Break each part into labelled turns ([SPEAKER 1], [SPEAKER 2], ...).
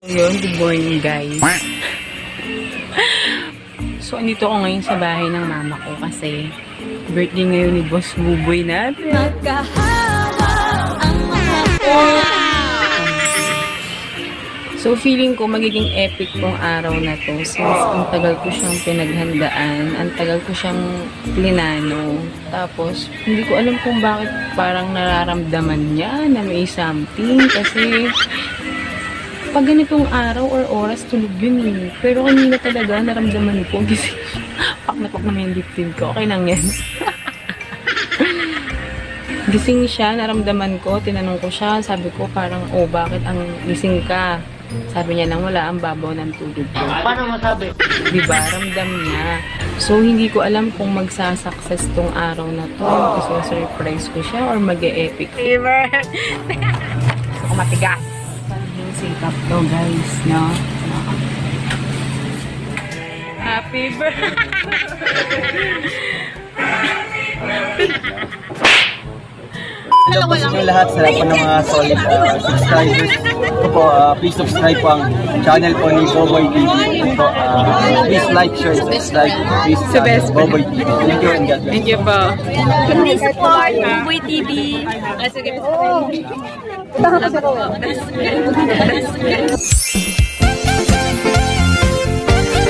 [SPEAKER 1] Yun, good morning guys. So, andito ako ngayon sa bahay ng mama ko kasi birthday ngayon ni Boss Buboy natin. So, feeling ko magiging epic tong araw na to since ang tagal ko siyang pinaghandaan, ang tagal ko siyang plinano. Tapos, hindi ko alam kung bakit parang nararamdaman niya na may something kasi pag ganitong araw or oras tulog yun eh. Pero kanina talaga naramdaman ko kasi pak na yung diptin ko. Okay lang yan. Gising siya, naramdaman ko, tinanong ko siya, sabi ko parang, oh bakit ang gising ka? Sabi niya lang, wala ang babaw ng tulog ko.
[SPEAKER 2] Paano masabi?
[SPEAKER 1] Diba? Ramdam niya. So, hindi ko alam kung magsasucess tong araw na to. Kasi surprise ko siya or mag-e-epic. Fever! Gusto ko matigas. Parang yung sikap to, guys. No? Happy birthday!
[SPEAKER 3] Hello po sa inyo lahat, sa lahat po ng mga solid subscribers. Ito po, please subscribe po ang channel po ni Boboy TV. Please like, share, subscribe. Please Boboy TV. Thank you and God bless.
[SPEAKER 1] Thank you po.
[SPEAKER 4] Please support Boboy TV. Sige.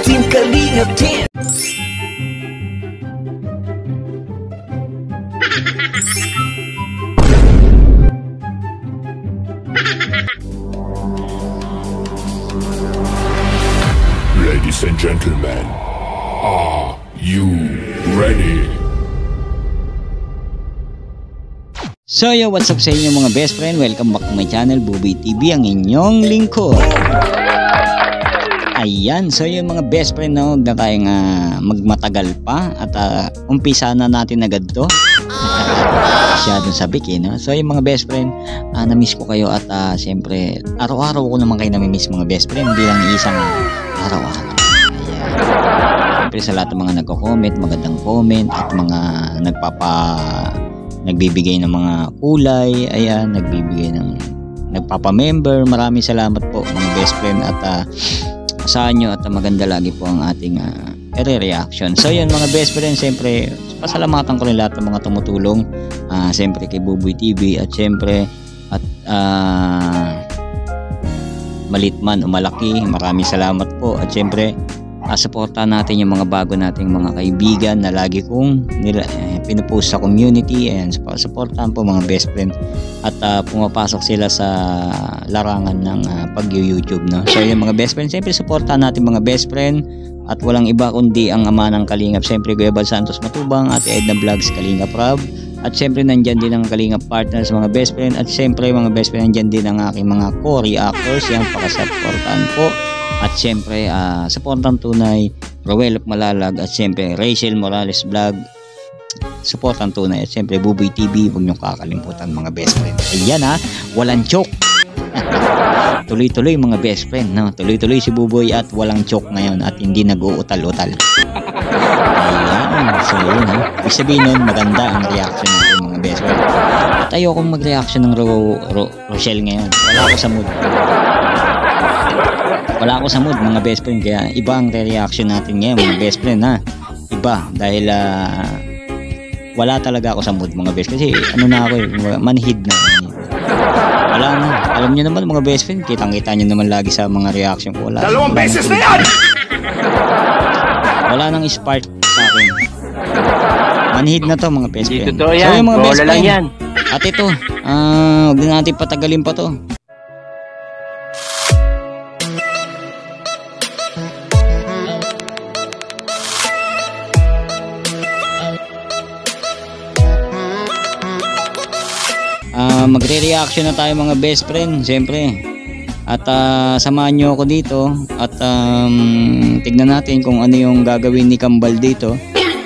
[SPEAKER 5] Team Kalingap 10.
[SPEAKER 6] Ladies and gentlemen, are you ready?
[SPEAKER 2] So yo, what's up sa inyo mga best friend? Welcome back to my channel, Boboy TV, ang inyong lingkod. Ayan, so yung mga best friend, no, huwag na tayong magmatagal pa at umpisa na natin agad to. Masyadong sabik eh, no? So yung mga best friend, na-miss ko kayo at siyempre, araw-araw ko naman kayo nami-miss mga best friend, hindi lang isang araw-araw. Ayan. Siyempre sa lahat ng mga nagko-comment, magandang comment at mga nagbibigay ng mga kulay, ayan, nagpapa-member, maraming salamat po mga best friend at asahan nyo at maganda lagi po ang ating reaction. So yun mga best friend, siyempre pasalamatan ko rin lahat ng mga tumutulong, siyempre kay Boboy TV at siyempre at malit man o malaki, maraming salamat po at siyempre supportan natin yung mga bago nating mga kaibigan na lagi kong pinupost sa community, and supportan po mga best friend at pumapasok sila sa larangan ng pag-YouTube, no? So yung mga best friend, siyempre supportan natin mga best friend at walang iba kundi ang ama ng Kalingap, siyempre Kuya Bal Santos Matubang at Edna Vlogs Kalingap Rob, at siyempre nandyan din ang Kalingap partners mga best friend, at siyempre mga best friend nandyan din ang aking mga co-reactors, yan pakasupportan po. At siyempre, supportan tunay, Rowel of Malalag, at siyempre Rachel Morales Vlog, supportan tunay, at siyempre Boboy TV, huwag niyong kakalimutan mga best friend. Ayan walang choke. Tuloy-tuloy mga best friend, no? Tuloy-tuloy si Boboy at walang choke ngayon at hindi nag-uutal-utal. Ayan, so yun ibig sabihin nun, maganda ang reaction natin mga best friend. At ayokong mag-reaction ng Rochelle ngayon, wala ako sa mood mga best friend, kaya iba ang reaction natin ngayon mga best friend iba dahil wala talaga ako sa mood mga best friend, kasi manhid na wala na, alam nyo naman mga best friend, kitang-kita nyo naman lagi sa mga reaction ko, dalawang beses na yan, wala nang spark sa akin, manhid na to mga best friend. So yung mga best friend yan. At ito, huwag na natin patagalin pa to. Magre-reaction na tayo mga best friend, siyempre. At samahan nyo ako dito at tignan natin kung ano yung gagawin ni Kambal dito.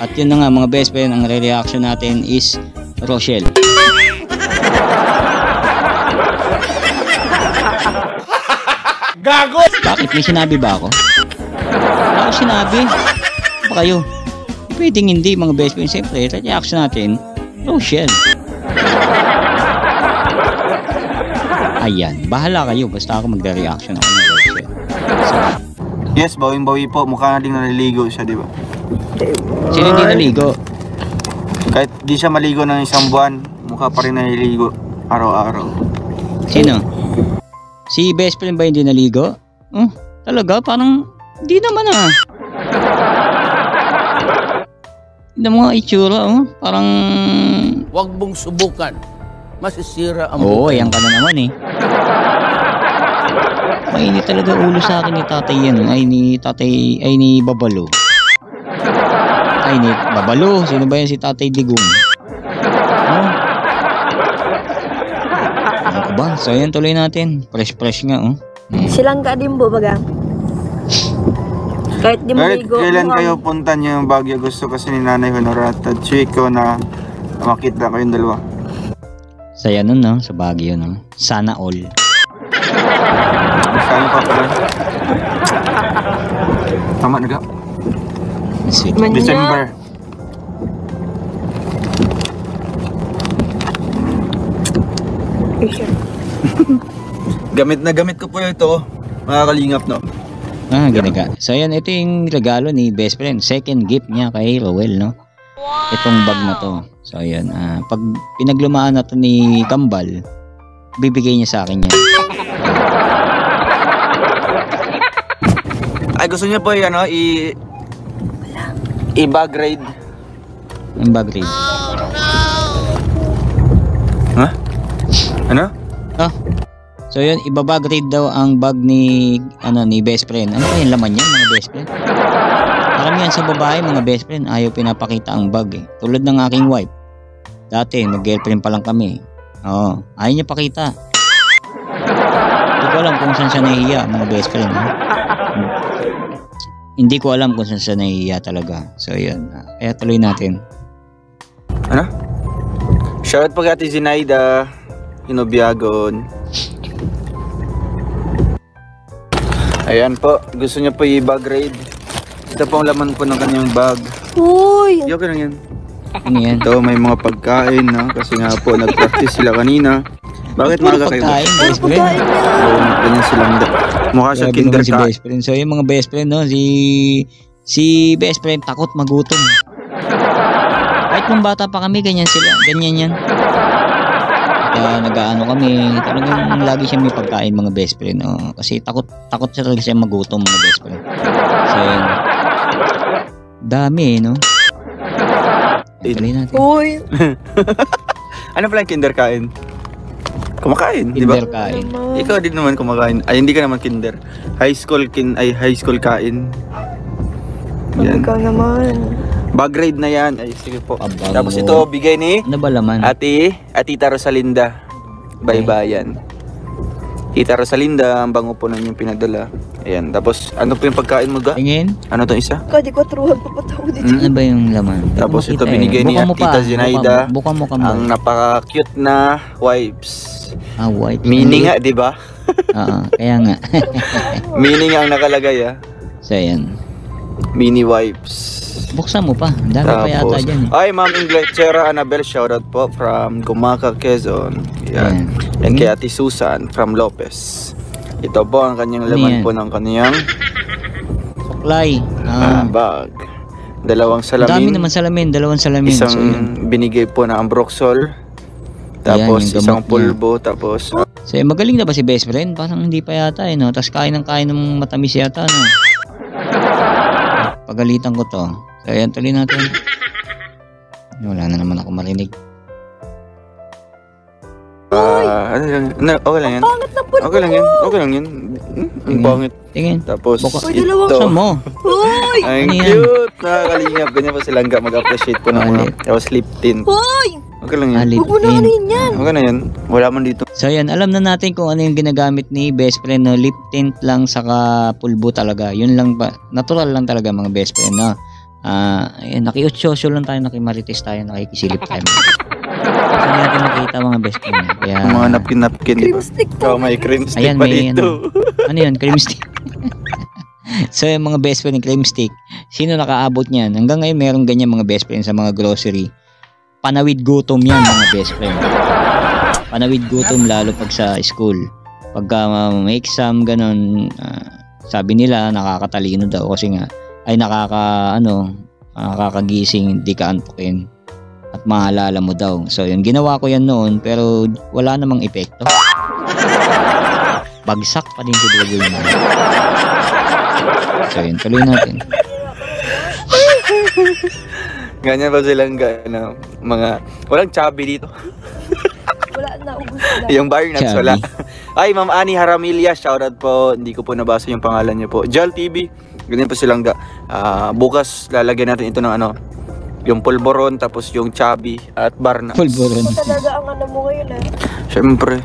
[SPEAKER 2] At yun na nga mga best friend, ang re-reaction natin is Rochelle.
[SPEAKER 6] Gago!
[SPEAKER 2] Bakit? May sinabi ba ako? Wala ako sinabi. Ba kayo? Pwedeng hindi mga best friend, siyempre. Re-reaction natin Rochelle. Ayan, bahala kayo. Basta ako magre-reaction ako ng share. So,
[SPEAKER 3] Yes, bawing-bawi po. Mukha na din naliligo siya, di ba?
[SPEAKER 2] sino hindi naligo?
[SPEAKER 3] Kahit di siya maligo ng isang buwan, mukha pa rin naliligo araw-araw.
[SPEAKER 2] Sino? Si best friend ba hindi naligo? Oh, talaga? Parang hindi naman ah. Hindi mo nga itsura, oh. Parang...
[SPEAKER 7] Huwag mong subukan. Masisira ang
[SPEAKER 2] Oo,
[SPEAKER 7] buhay.
[SPEAKER 2] ayan ka na naman eh. Mainit talaga ulo sa akin ni tatay yan. Ay ni Babalo. Ay ni Babalo. Sino ba yan si tatay Digong? Oh. Ano ka ba? So ayan, tuloy natin. Fresh nga oh.
[SPEAKER 4] Silang ka din po baga. Kahit di maligo.
[SPEAKER 3] Kailan kayo punta niyo yung Baguio? Gusto kasi ni Nanay Honorata at Chico na makita kayong dalawa.
[SPEAKER 2] Saya nun no, sa Baguio no. Sana all.
[SPEAKER 3] Sana pa pala. Tama na ga?
[SPEAKER 2] Sweet.
[SPEAKER 3] December. Gamit ko po ito, mga kalingap, no?
[SPEAKER 2] Ah, ginaga. So ayan, ito yung regalo ni best friend. Second gift niya kay Rowell, no? Itong bag na to. So ayan, pag pinaglumaan na to ni Kambal, bibigay niya sa akin yan.
[SPEAKER 3] Ay, gusto niya po yan, no? I-bag raid.
[SPEAKER 2] Yung bag raid.
[SPEAKER 3] Ha? Ano?
[SPEAKER 2] Ah. So yun, ibabag raid daw ang bag ni best friend. Ano kaya yung laman niya, mga best friend? Karamihan sa babae, mga best friend, ayaw pinapakita ang bag eh. Tulad ng aking wife. Dati, mag-girlfriend pa lang kami. Oo, ayaw niya pakita. Hindi ko alam kung saan siya nahihiya, mga best friend. Hindi ko alam kung saan siya nahihiya talaga. So yun, kaya tuloy natin.
[SPEAKER 3] Ano? Shoutout po kay Ate Zinaida, Hinobiagon. Ayan po, gusto niya po i-bag raid. Ito po ang laman po ng kanyang bag.
[SPEAKER 4] Uy!
[SPEAKER 3] Yoke lang yan.
[SPEAKER 2] Ano yan?
[SPEAKER 3] Ito, may mga pagkain, no? Kasi nga po, nag-practice sila kanina. Bakit
[SPEAKER 2] Puro
[SPEAKER 3] maaga kayo?
[SPEAKER 2] pagkain, best friend.
[SPEAKER 3] Oo, ganyan silang mukha siya
[SPEAKER 2] Grabe
[SPEAKER 3] kinder
[SPEAKER 2] naman si
[SPEAKER 3] ka.
[SPEAKER 2] best friend. So yung mga best friend, no? Si best friend takot magutom. Kahit nung bata pa kami, ganyan sila. Ganyan yan. Nag-aano kami, talagang lagi siya may pagkain, mga best friend. Oh. Kasi takot siya talaga siya magutom, mga best friend. So yun. Dami eh, no? Tuloy natin.
[SPEAKER 4] Uy!
[SPEAKER 3] Ano pala yung kinder kain? Kumakain, di ba?
[SPEAKER 2] Kinder kain.
[SPEAKER 3] Ikaw din naman kumakain. Ay, hindi ka naman kinder. High school kain. Yan.
[SPEAKER 4] Ikaw naman.
[SPEAKER 3] Bag raid na yan. Ay, sige po.
[SPEAKER 2] Pabango.
[SPEAKER 3] Tapos ito, bigay ni
[SPEAKER 2] Ano ba laman?
[SPEAKER 3] Tita Rosalinda. Baybayan. Tita Rosalinda, ang bango po na yung pinadala. Ayan. Tapos, ano po yung pagkain mo ga?
[SPEAKER 2] Tingin?
[SPEAKER 3] Ano to isa?
[SPEAKER 4] Kadi ko truhan papataw dito.
[SPEAKER 2] Ano ba yung laman? Hindi
[SPEAKER 3] Tapos
[SPEAKER 2] ko
[SPEAKER 3] ito
[SPEAKER 2] makita
[SPEAKER 3] binigay ni
[SPEAKER 2] Buka mo pa.
[SPEAKER 3] Tita Zinaida.
[SPEAKER 2] Buka mo ka
[SPEAKER 3] Ang napaka-cute na wipes.
[SPEAKER 2] white.
[SPEAKER 3] Meaning nga, di ba?
[SPEAKER 2] Oo, kaya nga.
[SPEAKER 3] Meaning ang nakalagay
[SPEAKER 2] So ayan.
[SPEAKER 3] Mini wipes.
[SPEAKER 2] Buksan mo pa. Ang dami pa yata dyan eh.
[SPEAKER 3] Ay, Ma'am Inglechera Annabel, shoutout po from Gumaca, Quezon. Yan. And kay Ate Susan from Lopez. Ito po ang kanyang
[SPEAKER 2] Ano
[SPEAKER 3] laman
[SPEAKER 2] yan?
[SPEAKER 3] po ng kanyang
[SPEAKER 2] Suklay.
[SPEAKER 3] bag. Dalawang
[SPEAKER 2] Ang dami
[SPEAKER 3] salamin.
[SPEAKER 2] naman salamin. Dalawang salamin.
[SPEAKER 3] Isang
[SPEAKER 2] So yun.
[SPEAKER 3] binigay po na Ambroxol. Tapos
[SPEAKER 2] Ayan, yung
[SPEAKER 3] isang
[SPEAKER 2] gamot niya.
[SPEAKER 3] pulbo. Tapos
[SPEAKER 2] So magaling na ba si best friend? Parang hindi pa yata eh, no? Tapos kain ng matamis yata, no? Pagalitan ko to. So ayan, tuloy natin. Wala na naman ako marinig.
[SPEAKER 3] ano lang, okay lang yan.
[SPEAKER 4] Pangit na pulbo.
[SPEAKER 3] Okay lang yan. Okay lang yan. Ang pangit.
[SPEAKER 2] Tingin.
[SPEAKER 3] Tapos
[SPEAKER 2] Buka-
[SPEAKER 4] Uy, dalawang
[SPEAKER 3] ito.
[SPEAKER 2] Saan mo?
[SPEAKER 4] Uy!
[SPEAKER 3] Ang
[SPEAKER 2] Ano yan?
[SPEAKER 3] cute! Nakakalingap. Ganyan pa silang mag-appreciate po ng mga.
[SPEAKER 2] Alit.
[SPEAKER 3] Tapos lip tint.
[SPEAKER 4] Uy!
[SPEAKER 3] Okay lang yan.
[SPEAKER 2] Alip
[SPEAKER 4] Huwag mo na
[SPEAKER 2] in.
[SPEAKER 4] rin yan.
[SPEAKER 3] Okay na yan. Wala man dito.
[SPEAKER 2] So ayan, alam na natin kung ano yung ginagamit ni best friend, no? Lip tint lang saka pulbo talaga. Yun lang ba? Natural lang talaga, mga best friend, no? Ayan, nakiutsyoso lang tayo, nakimarites tayo, nakikisilip tayo. Hindi natin nakita, mga best friend. Kaya,
[SPEAKER 3] Ang mga napkin-napkin, di
[SPEAKER 4] Cream
[SPEAKER 3] ba?
[SPEAKER 4] stick
[SPEAKER 3] Oh,
[SPEAKER 4] po.
[SPEAKER 3] may cream stick
[SPEAKER 2] Ayan,
[SPEAKER 3] pa
[SPEAKER 2] may
[SPEAKER 3] dito.
[SPEAKER 2] ano yun, cream stick. So yung mga best friend ng cream stick, sino nakaabot niyan? Hanggang ngayon meron ganyan, mga best friend, sa mga grocery. Panawid gutom yan, mga best friend. Panawid gutom lalo pag sa school. pagka may exam ganun, sabi nila nakakatalino daw kasi nga ay nakakagising, hindi ka antukin at maalala mo daw. So yun, ginawa ko yan noon pero wala namang epekto. Bagsak pa din si Dugoy na. So yun, tuloy natin.
[SPEAKER 3] Ganyan ba silang mga walang chubby dito?
[SPEAKER 4] Wala na, ubus na.
[SPEAKER 3] Yung bar nuts wala. Ay, Ma'am Annie Haramilla, shoutout po. Hindi ko po nabasa yung pangalan niyo po. Jal TV, ganyan po silang bukas lalagyan natin ito ng yung pulboron, tapos yung chubby at bar nuts.
[SPEAKER 2] Pulboron.
[SPEAKER 4] Ito talaga ang ano mo ngayon
[SPEAKER 3] Siyempre.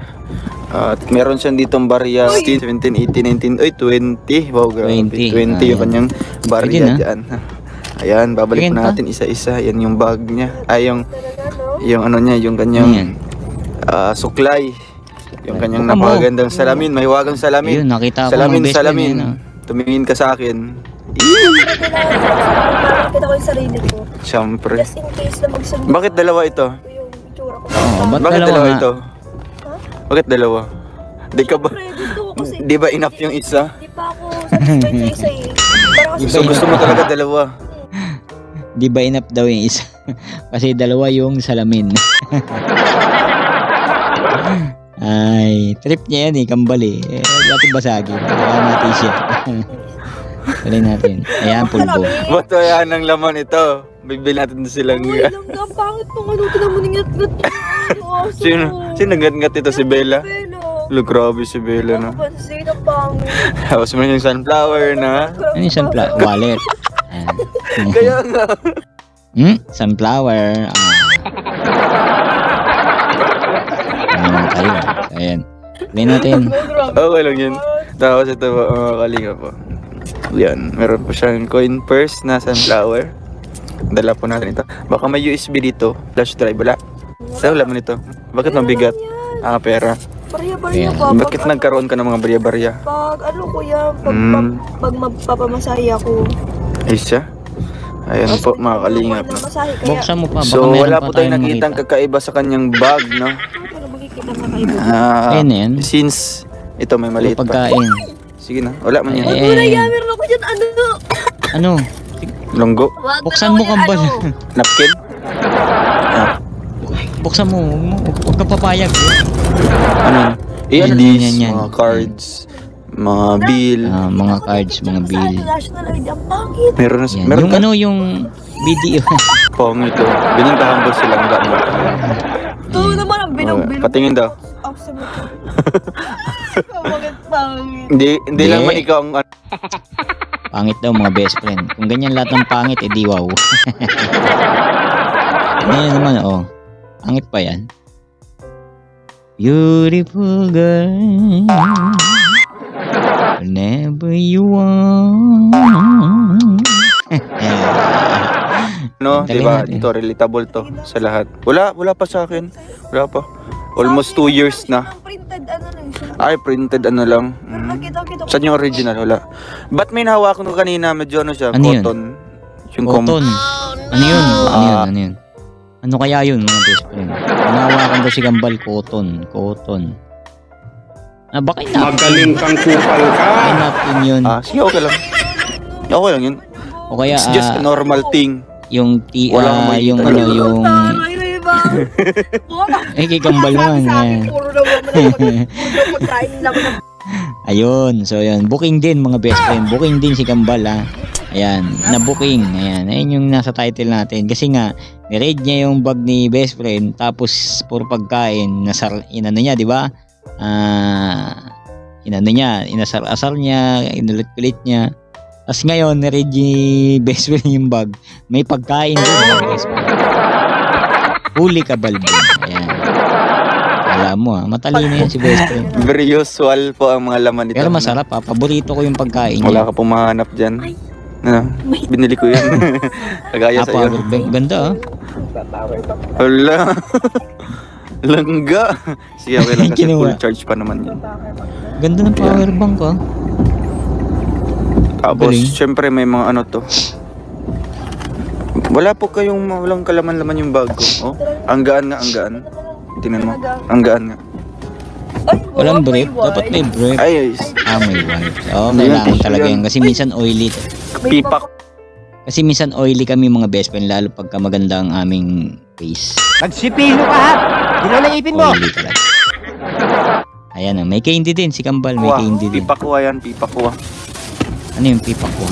[SPEAKER 3] At meron siyang ditong barya 17, 18, 19, 20. Wow, grabe. 20 yung kanyang barya dyan. Ayan, babalik po natin isa-isa. Yan yung bag niya. Ay, yung ano niya, yung kanyang suklay. Yung kanyang napakagandang salamin, mahiwagang salamin.
[SPEAKER 2] Ayun, nakita ko
[SPEAKER 3] salamin. Tumingin ka sa akin.
[SPEAKER 4] Nakita ko yung sarili ko.
[SPEAKER 3] Siyempre.
[SPEAKER 4] Just in case na magsunod.
[SPEAKER 3] Bakit dalawa ito?
[SPEAKER 4] Yung itsura ko.
[SPEAKER 3] Bakit dalawa ito? Bakit dalawa? Di ka ba?
[SPEAKER 4] Kasi
[SPEAKER 3] Di ba enough yung isa?
[SPEAKER 4] di pa ako satisfied sa isa Parang kasi
[SPEAKER 3] Gusto mo talaga dalawa?
[SPEAKER 2] Di ba enough daw yung isa? Kasi dalawa yung salamin. Ay, trip niya yan kambal Dati basagin. Kaya natin siya. Tuloy natin. Ayan, pulbo.
[SPEAKER 3] Ba't ayan ang laman ito? Bibili natin silang...
[SPEAKER 4] Uy, ang pangit nung tinan mo ningat-ngat.
[SPEAKER 3] Sino ngat-ngat ito? Si Bella? Look, grabe si Bella na.
[SPEAKER 4] Pansin ang pangit.
[SPEAKER 3] Tapos mo yung sunflower na.
[SPEAKER 2] Ano yung sunflower? Wallet.
[SPEAKER 3] Kaya nga.
[SPEAKER 2] Sunflower. Ayan. Tuloy natin.
[SPEAKER 3] Okay lang yun. Tapos ito kalinga po. Yan, meron po siyang coin purse na sunflower. Dala po natin ito. Baka may USB dito. Flash drive, wala. Saan laman ito? Bakit mabigat? Pera.
[SPEAKER 4] Barya-barya pa.
[SPEAKER 3] Bakit nagkaroon ka ng mga barya-barya?
[SPEAKER 4] Pag pag magpapamasahe ako.
[SPEAKER 3] Ay siya? Ayan po mga kalingap.
[SPEAKER 2] Buksan mo pa. Baka
[SPEAKER 3] So
[SPEAKER 2] meron
[SPEAKER 3] wala
[SPEAKER 2] pa
[SPEAKER 3] po tayong
[SPEAKER 2] tayong
[SPEAKER 3] nakitang
[SPEAKER 2] makita.
[SPEAKER 3] kakaiba sa kanyang bag, no?
[SPEAKER 4] Ano makikita makaiba?
[SPEAKER 2] Ayan na yan.
[SPEAKER 3] Since ito may maliit pa.
[SPEAKER 2] Pagkain.
[SPEAKER 3] Sige na, wala man yan.
[SPEAKER 4] Meron ako dyan,
[SPEAKER 2] Ano?
[SPEAKER 3] Longgo.
[SPEAKER 2] Buksan mo kambal.
[SPEAKER 3] Napkin.
[SPEAKER 2] Buksan mo. Huwag ka papayag.
[SPEAKER 3] Ano?
[SPEAKER 2] Yan,
[SPEAKER 3] List,
[SPEAKER 2] yan.
[SPEAKER 3] mga cards, mga bill.
[SPEAKER 2] Mga cards, mga bill.
[SPEAKER 4] National ID, ang pangit.
[SPEAKER 3] Meron na
[SPEAKER 2] Yan.
[SPEAKER 3] meron
[SPEAKER 2] Yung
[SPEAKER 3] ka?
[SPEAKER 2] yung video.
[SPEAKER 3] Pangit ito. Ganyan kahambol sila ang mo.
[SPEAKER 4] Ito naman ang binang-binang.
[SPEAKER 3] Patingin daw.
[SPEAKER 4] Ang sabi ko. Bakit pangit?
[SPEAKER 3] Hindi lang man ikaw ang
[SPEAKER 2] Pangit daw mga best friend. Kung ganyan lahat ng pangit, edi wow. Ngayon naman, pangit pa yan. Beautiful girl, whenever you want.
[SPEAKER 3] no, di ba? Ito relatable to sa lahat. Wala pa sa akin. Wala pa. Almost 2 years na.
[SPEAKER 4] Ang printed lang siya.
[SPEAKER 3] Ay, printed lang.
[SPEAKER 4] Nakita ko.
[SPEAKER 3] Saan yung original? Wala. Ba't may nahawakan ko kanina? Medyo siya?
[SPEAKER 2] Ano yun?
[SPEAKER 3] Cotton. Yung
[SPEAKER 2] Cotton. Ano yun? Ano yun? Ano kaya yun mga best friend? Nahawakan daw si Kambal, cotton. Baka
[SPEAKER 6] Magaling kang kupal ka.
[SPEAKER 2] napkin yun.
[SPEAKER 3] Sige, okay lang. Okay lang yun.
[SPEAKER 2] O kaya,
[SPEAKER 3] It's just a normal thing.
[SPEAKER 2] yung
[SPEAKER 3] Walang
[SPEAKER 2] yung
[SPEAKER 3] makikita.
[SPEAKER 2] yung kay Kambal naman.
[SPEAKER 4] Puro naman pagkain lang.
[SPEAKER 2] Ayun, so yun, booking din mga best friend, booking din si Kambal ayan, na-booking, ayan yung nasa title natin, kasi nga ni-raid niya yung bag ni best friend, tapos puro pagkain, inano niya, di ba? Inasar-asar niya, inulit-ulit niya, tapos ngayon, ni-raid ni best friend yung bag, may pagkain din mga best friend. Huli ka balbon, ayan. Alam mo matalino yan si best friend.
[SPEAKER 3] Very usual po ang mga laman nito.
[SPEAKER 2] Pero masarap paborito ko yung pagkain
[SPEAKER 3] Wala
[SPEAKER 2] niya.
[SPEAKER 3] ka pong mahanap dyan. Binili ko yan. Kagaya sa iyo.
[SPEAKER 2] Powerbank, ganda
[SPEAKER 3] Hala. Langga. Sige, okay lang kasi
[SPEAKER 2] Kinuha.
[SPEAKER 3] full charge pa naman yan.
[SPEAKER 2] Ganda ng powerbank
[SPEAKER 3] Tapos,
[SPEAKER 2] Galing.
[SPEAKER 3] syempre may mga to. Wala po kayong walang kalaman-laman yung bag ko. Ang gaan nga, ang gaan. Tingnan mo. Ang gaan nga.
[SPEAKER 2] Walang brief. Dapat may brief.
[SPEAKER 3] Ay,
[SPEAKER 2] May wife. Kailangan talaga yan. Kasi minsan oily.
[SPEAKER 3] pipak.
[SPEAKER 2] Kasi minsan oily kami mga best friend. Lalo pagka maganda ang aming face.
[SPEAKER 3] Nagsipilo ka ha! Ginaw na ipin mo!
[SPEAKER 2] Oily talaga. Ayan may candy din. Si Kambal may candy din.
[SPEAKER 3] Pipakuha yan, pipakuha.
[SPEAKER 2] Ano yung pipak ko?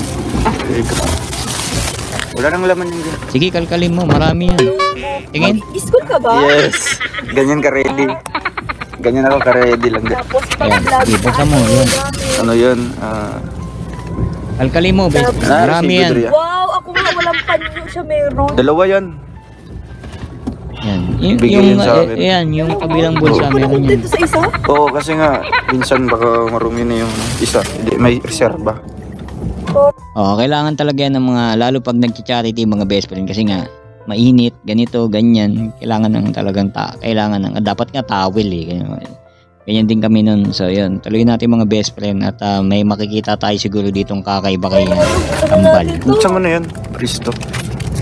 [SPEAKER 3] Wala nang laman yung ganyan.
[SPEAKER 2] Sige, kalkalin mo. Marami yan. Tingin.
[SPEAKER 4] School ka ba?
[SPEAKER 3] Yes! Ganyan ka ready. Ganyan ako ka ready lang.
[SPEAKER 2] Ayan. Sige, buksan mo. Yan.
[SPEAKER 3] Ano yun?
[SPEAKER 2] Kalkalin mo, best friend. Marami yan.
[SPEAKER 4] Wow, ako nga walang panyo siya meron.
[SPEAKER 3] Dalawa yan.
[SPEAKER 2] Yan.
[SPEAKER 3] Bigay yan sa akin.
[SPEAKER 2] Yan, yung kabilang bulsa. Meron yan.
[SPEAKER 4] Dito sa isa?
[SPEAKER 3] Oo, kasi nga, minsan baka marumi na yung isa. Hindi, may reserva.
[SPEAKER 2] Kailangan talaga yan ng mga, lalo pag nag-charity mga best friend kasi nga mainit, ganito, ganyan. Kailangan ng talagang kailangan ng dapat nga towel ganyan din kami nun. So yun, tuloy natin mga best friend at may makikita tayo siguro ditong kakaiba kay Kambal.
[SPEAKER 3] Buksan mo na yan, Risto.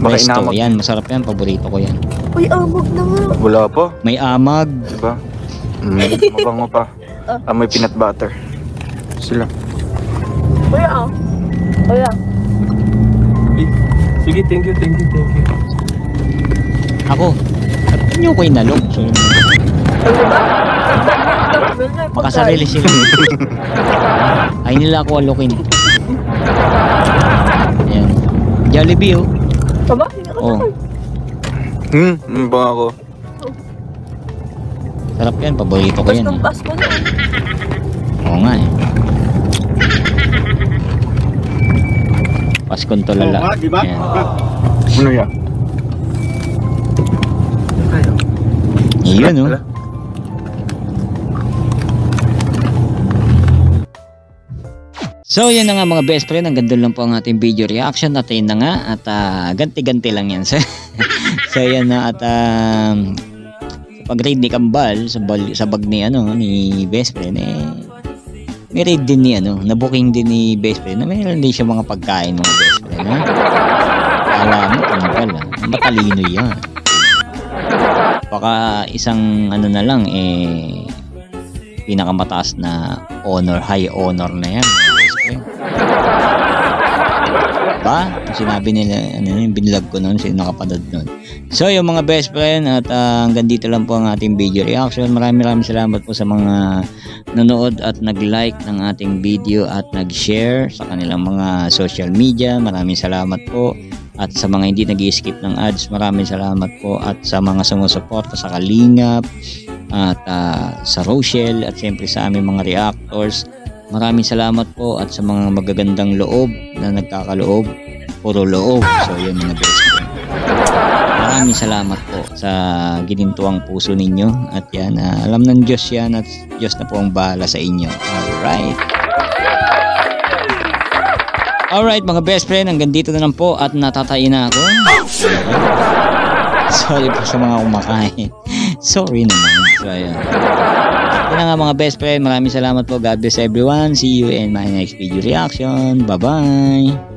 [SPEAKER 3] Baka
[SPEAKER 2] Resto,
[SPEAKER 3] inamag.
[SPEAKER 2] yan, masarap yan, paborito ko yan.
[SPEAKER 4] Uy, amog na nga.
[SPEAKER 3] Wala pa,
[SPEAKER 2] May amag.
[SPEAKER 3] diba? Mabango pa. May peanut butter. Sila.
[SPEAKER 4] Uy, Uy,
[SPEAKER 3] Sige, thank you.
[SPEAKER 2] Ako, at nyo ko inalok. So, makasarili sila. Ay nila ako alokin. Ayan. Jollibee
[SPEAKER 4] Tama?
[SPEAKER 3] Bang ako.
[SPEAKER 2] Sarap yan, paborito ko yan.
[SPEAKER 4] Pasko na.
[SPEAKER 2] Oo nga Paskong tulala.
[SPEAKER 3] Diba?
[SPEAKER 2] Ayan.
[SPEAKER 3] Ano yan?
[SPEAKER 2] Iyon So yun na nga mga best friend, hanggang doon lang po ang ating video reaction at yun na nga at ganti-ganti lang yan. So yan na at sa pag-raid ni Kambal sa bag ni ni best friend may raid din ni na-booking din ni best friend na mayroon din siya mga pagkain mga best friend alam mo Kambal matalino yan. Baka isang na lang pinakamataas na high honor na yan. Diba? Sinabi nila, yung binlog ko noon, sino nakapanood noon. So, yung mga best friend, at hanggang dito lang po ang ating video reaction. Maraming salamat po sa mga nanood at nag-like ng ating video at nag-share sa kanilang mga social media. Maraming salamat po. At sa mga hindi nag-skip ng ads, maraming salamat po. At sa mga sumusuporta sa Kalingap, at sa Rochelle, at siyempre sa aming mga reactors, maraming salamat po. At sa mga magagandang loob na nagkakaloob, puro loob. So yun mga best friend. Maraming salamat po sa ginintuang puso ninyo. At yan, alam ng Diyos yan at Diyos na po ang bahala sa inyo. Alright mga best friend, hanggang dito na lang po at natatayin na ako. Sorry po sa mga kumakain. Sorry naman. So ayan. Ito na nga mga best friend, maraming salamat po. God bless everyone. See you in my next video reaction. Bye bye.